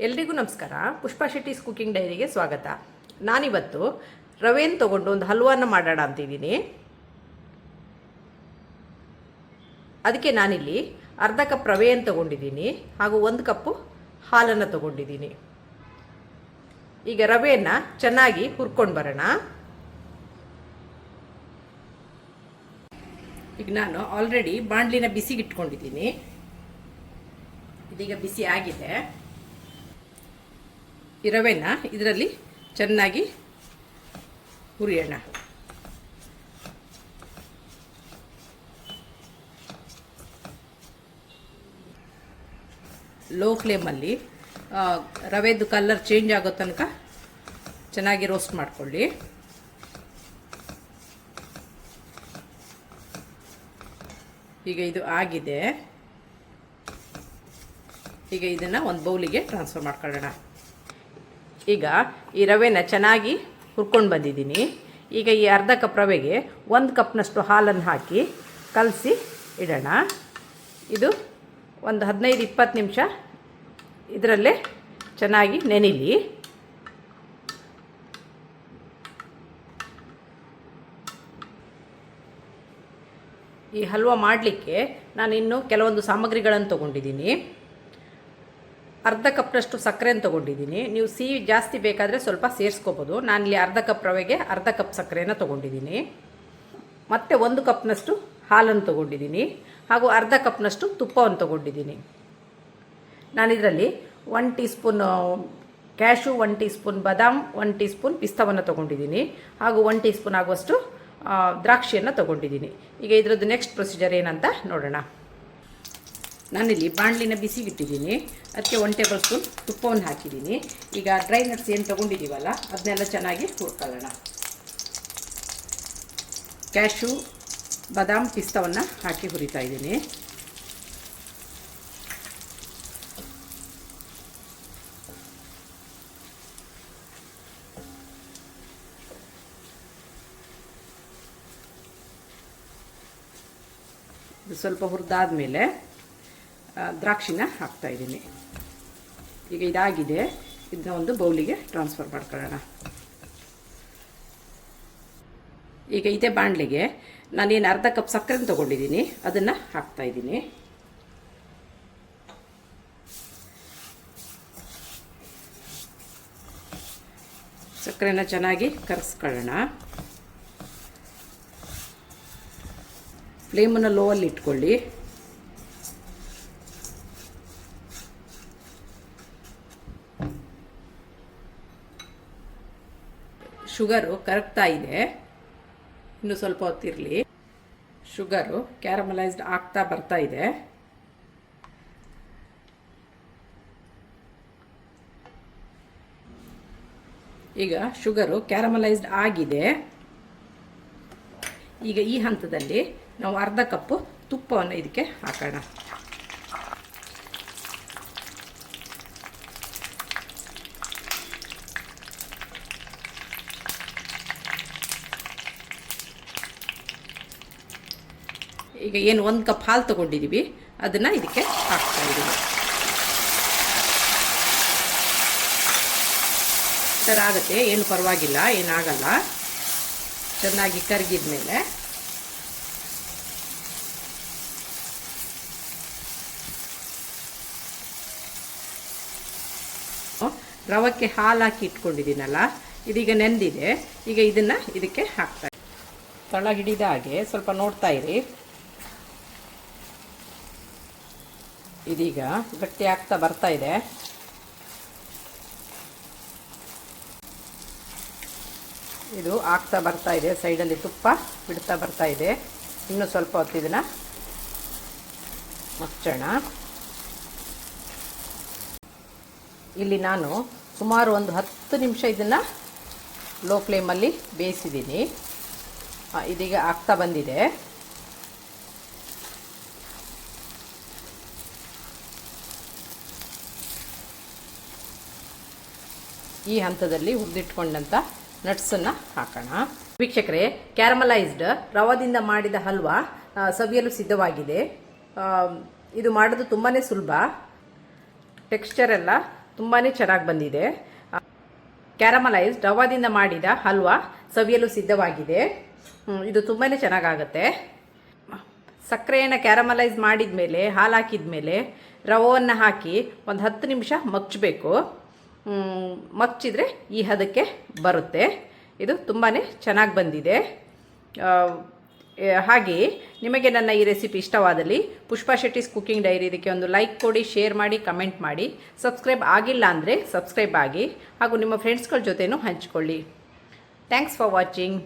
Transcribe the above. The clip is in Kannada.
ಎಲ್ರಿಗೂ ನಮಸ್ಕಾರ. ಪುಷ್ಪಾ ಶೆಟ್ಟೀಸ್ ಕುಕಿಂಗ್ ಡೈರಿಗೆ ಸ್ವಾಗತ. ನಾನಿವತ್ತು ರವೆಯನ್ನು ತೊಗೊಂಡು ಒಂದು ಹಲ್ವಾನ ಮಾಡೋಣ ಅಂತಿದ್ದೀನಿ. ಅದಕ್ಕೆ ನಾನಿಲ್ಲಿ ಅರ್ಧ ಕಪ್ ರವೆಯನ್ನು ತೊಗೊಂಡಿದ್ದೀನಿ ಹಾಗೂ 1 ಕಪ್ಪು ಹಾಲನ್ನು ತೊಗೊಂಡಿದ್ದೀನಿ. ಈಗ ರವೆಯನ್ನು ಚೆನ್ನಾಗಿ ಹುರ್ಕೊಂಡು ಬರೋಣ. ಈಗ ನಾನು ಆಲ್ರೆಡಿ ಬಾಣಲಿನ ಬಿಸಿಗಿಟ್ಕೊಂಡಿದ್ದೀನಿ. ಇದೀಗ ಬಿಸಿ ಆಗಿದೆ. ಈ ರವೆನ ಇದರಲ್ಲಿ ಚೆನ್ನಾಗಿ ಹುರಿಯೋಣ. ಲೋ ಫ್ಲೇಮಲ್ಲಿ ರವೆದು ಕಲರ್ ಚೇಂಜ್ ಆಗೋ ತನಕ ಚೆನ್ನಾಗಿ ರೋಸ್ಟ್ ಮಾಡ್ಕೊಳ್ಳಿ. ಈಗ ಇದು ಆಗಿದೆ. ಈಗ ಇದನ್ನು ಒಂದು ಬೌಲಿಗೆ ಟ್ರಾನ್ಸ್ಫರ್ ಮಾಡ್ಕೊಳ್ಳೋಣ. ಈಗ ಈ ರವೆನ ಚೆನ್ನಾಗಿ ಹುರ್ಕೊಂಡು ಬಂದಿದ್ದೀನಿ. ಈಗ ಈ ಅರ್ಧ ಕಪ್ ರವೆಗೆ 1 ಕಪ್ನಷ್ಟು ಹಾಲನ್ನು ಹಾಕಿ ಕಲಸಿ ಇಡೋಣ. ಇದು ಒಂದು 15-20 ನಿಮಿಷ ಇದರಲ್ಲೇ ಚೆನ್ನಾಗಿ ನೆನಿಲಿ. ಈ ಹಲ್ವಾ ಮಾಡಲಿಕ್ಕೆ ನಾನು ಇನ್ನೂ ಕೆಲವೊಂದು ಸಾಮಗ್ರಿಗಳನ್ನು ತೊಗೊಂಡಿದ್ದೀನಿ. ಅರ್ಧ ಕಪ್ನಷ್ಟು ಸಕ್ಕರೆಯನ್ನು ತೊಗೊಂಡಿದ್ದೀನಿ. ನೀವು ಸಿಹಿ ಜಾಸ್ತಿ ಬೇಕಾದರೆ ಸ್ವಲ್ಪ ಸೇರಿಸ್ಕೋಬೋದು. ನಾನಿಲ್ಲಿ ಅರ್ಧ ಕಪ್ ರವೆಗೆ ಅರ್ಧ ಕಪ್ ಸಕ್ಕರೆಯನ್ನು ತೊಗೊಂಡಿದ್ದೀನಿ. ಮತ್ತು 1 ಕಪ್ನಷ್ಟು ಹಾಲನ್ನು ತೊಗೊಂಡಿದ್ದೀನಿ ಹಾಗೂ ಅರ್ಧ ಕಪ್ನಷ್ಟು ತುಪ್ಪವನ್ನು ತೊಗೊಂಡಿದ್ದೀನಿ. ನಾನಿದರಲ್ಲಿ 1 tea spoon cash, 1 tea spoon ಬಾದಾಮ್, 1 ಟೀ ಸ್ಪೂನ್ ಪಿಸ್ತಾವನ್ನು ತೊಗೊಂಡಿದ್ದೀನಿ ಹಾಗೂ 1 ಟೀ ಸ್ಪೂನ್ ಆಗುವಷ್ಟು ದ್ರಾಕ್ಷಿಯನ್ನು ತೊಗೊಂಡಿದ್ದೀನಿ. ಈಗ ಇದರದ್ದು ನೆಕ್ಸ್ಟ್ ಪ್ರೊಸೀಜರ್ ಏನಂತ ನೋಡೋಣ. ನಾನಿಲ್ಲಿ ಬಾಣಲಿನ ಬಿಸಿಗಿಟ್ಟಿದ್ದೀನಿ. ಅದಕ್ಕೆ 1 ಟೇಬಲ್ ಸ್ಪೂನ್ ತುಪ್ಪವನ್ನು ಹಾಕಿದ್ದೀನಿ. ಈಗ ಡ್ರೈ ನಟ್ಸ್ ಏನು ತೊಗೊಂಡಿದ್ದೀವಲ್ಲ ಅದನ್ನೆಲ್ಲ ಚೆನ್ನಾಗಿ ಹುರ್ಕೊಳ್ಳೋಣ. ಕ್ಯಾಶು, ಬಾದಾಮ್, ಪಿಸ್ತಾವನ್ನು ಹಾಕಿ ಹುರಿತಾ ಇದ್ದೀನಿ. ಇದು ಸ್ವಲ್ಪ ಹುರಿದಾದ ಮೇಲೆ ದ್ರಾಕ್ಷಿನ ಹಾಕ್ತಾ ಇದ್ದೀನಿ. ಈಗ ಇದಾಗಿದೆ. ಇದನ್ನ ಒಂದು ಬೌಲಿಗೆ ಟ್ರಾನ್ಸ್ಫರ್ ಮಾಡ್ಕೊಳ್ಳೋಣ. ಈಗ ಇದೇ ಬಾಣಲಿಗೆ ನಾನೇನು ಅರ್ಧ ಕಪ್ ಸಕ್ಕರೆ ತೊಗೊಂಡಿದ್ದೀನಿ ಅದನ್ನು ಹಾಕ್ತಾ ಇದ್ದೀನಿ. ಸಕ್ಕರೆನ ಚೆನ್ನಾಗಿ ಕರಗಿಸ್ಕೊಳ್ಳೋಣ. ಫ್ಲೇಮನ್ನು ಲೋವಲ್ಲಿ ಇಟ್ಕೊಳ್ಳಿ. ಶುಗರು ಕರಗ್ತಾ ಇದೆ. ಇನ್ನು ಸ್ವಲ್ಪ ಹೊತ್ತಿರಲಿ. ಶುಗರು ಕ್ಯಾರಮಲೈಸ್ಡ್ ಆಗ್ತಾ ಬರ್ತಾ ಇದೆ. ಈಗ ಶುಗರು ಕ್ಯಾರಮಲೈಸ್ಡ್ ಆಗಿದೆ. ಈಗ ಈ ಹಂತದಲ್ಲಿ ನಾವು ಅರ್ಧ ಕಪ್ಪು ತುಪ್ಪವನ್ನು ಇದಕ್ಕೆ ಹಾಕೋಣ. ಈಗ ಏನು 1 ಕಪ್ ಹಾಲು ತೊಗೊಂಡಿದ್ದೀವಿ ಅದನ್ನು ಇದಕ್ಕೆ ಹಾಕ್ತಾ ಇದ್ದೀವಿ. ಈ ಥರ ಆಗುತ್ತೆ, ಏನು ಪರವಾಗಿಲ್ಲ, ಏನಾಗಲ್ಲ. ಚೆನ್ನಾಗಿ ಕರಗಿದ ಮೇಲೆ ರವಕ್ಕೆ ಹಾಲು ಹಾಕಿ ಇಟ್ಕೊಂಡಿದ್ದೀನಲ್ಲ, ಇದೀಗ ನೆಂದಿದೆ. ಈಗ ಇದನ್ನು ಇದಕ್ಕೆ ಹಾಕ್ತಾ ತಳ ಹಿಡಿದ ಹಾಗೆ ಸ್ವಲ್ಪ ನೋಡ್ತಾ ಇರಿ. ಇದೀಗ ಗಟ್ಟಿ ಆಗ್ತಾ ಬರ್ತಾ ಇದೆ. ಇದು ಆಗ್ತಾ ಬರ್ತಾ ಇದೆ. ಸೈಡಲ್ಲಿ ತುಪ್ಪ ಬಿಡ್ತಾ ಬರ್ತಾ ಇದೆ. ಇನ್ನೂ ಸ್ವಲ್ಪ ಹೊತ್ತು ಇದನ್ನು ಮುಚ್ಚೋಣ. ಇಲ್ಲಿ ನಾನು ಸುಮಾರು ಒಂದು 10 ನಿಮಿಷ ಇದನ್ನು ಲೋ ಫ್ಲೇಮಲ್ಲಿ ಬೇಯಿಸಿದ್ದೀನಿ. ಇದೀಗ ಆಗ್ತಾ ಬಂದಿದೆ. ಈ ಹಂತದಲ್ಲಿ ಹುರಿದಿಟ್ಕೊಂಡಂಥ ನಟ್ಸನ್ನು ಹಾಕೋಣ. ವೀಕ್ಷಕರೇ, ಕ್ಯಾರಮಲೈಸ್ಡ್ ರವಾದಿಂದ ಮಾಡಿದ ಹಲ್ವಾ ಸವಿಯಲು ಸಿದ್ಧವಾಗಿದೆ. ಇದು ಮಾಡೋದು ತುಂಬಾ ಸುಲಭ. ಟೆಕ್ಸ್ಚರ್ ಎಲ್ಲ ತುಂಬಾ ಚೆನ್ನಾಗಿ ಬಂದಿದೆ. ಕ್ಯಾರಮಲೈಸ್ಡ್ ರವಾದಿಂದ ಮಾಡಿದ ಹಲ್ವಾ ಸವಿಯಲು ಸಿದ್ಧವಾಗಿದೆ. ಇದು ತುಂಬಾ ಚೆನ್ನಾಗಾಗುತ್ತೆ. ಸಕ್ಕರೆಯನ್ನು ಕ್ಯಾರಮಲೈಸ್ ಮಾಡಿದ ಮೇಲೆ ಹಾಲು ಹಾಕಿದ ಮೇಲೆ ರವವನ್ನು ಹಾಕಿ ಒಂದು 10 ನಿಮಿಷ ಮಚ್ಚಬೇಕು. ಮಚ್ಚಿದರೆ ಈ ಹದಕ್ಕೆ ಬರುತ್ತೆ. ಇದು ತುಂಬಾ ಚೆನ್ನಾಗಿ ಬಂದಿದೆ. ಹಾಗೆಯೇ ನಿಮಗೆ ನನ್ನ ಈ ರೆಸಿಪಿ ಇಷ್ಟವಾದಲ್ಲಿ ಪುಷ್ಪಾ ಶೆಟ್ಟಿಸ್ ಕುಕಿಂಗ್ ಡೈರಿ ಇದಕ್ಕೆ ಒಂದು ಲೈಕ್ ಕೊಡಿ, ಶೇರ್ ಮಾಡಿ, ಕಮೆಂಟ್ ಮಾಡಿ. ಸಬ್ಸ್ಕ್ರೈಬ್ ಆಗಿಲ್ಲ ಅಂದರೆ ಸಬ್ಸ್ಕ್ರೈಬ್ ಆಗಿ ಹಾಗೂ ನಿಮ್ಮ ಫ್ರೆಂಡ್ಸ್ಗಳ ಜೊತೆನೂ ಹಂಚಿಕೊಳ್ಳಿ. Thanks for watching.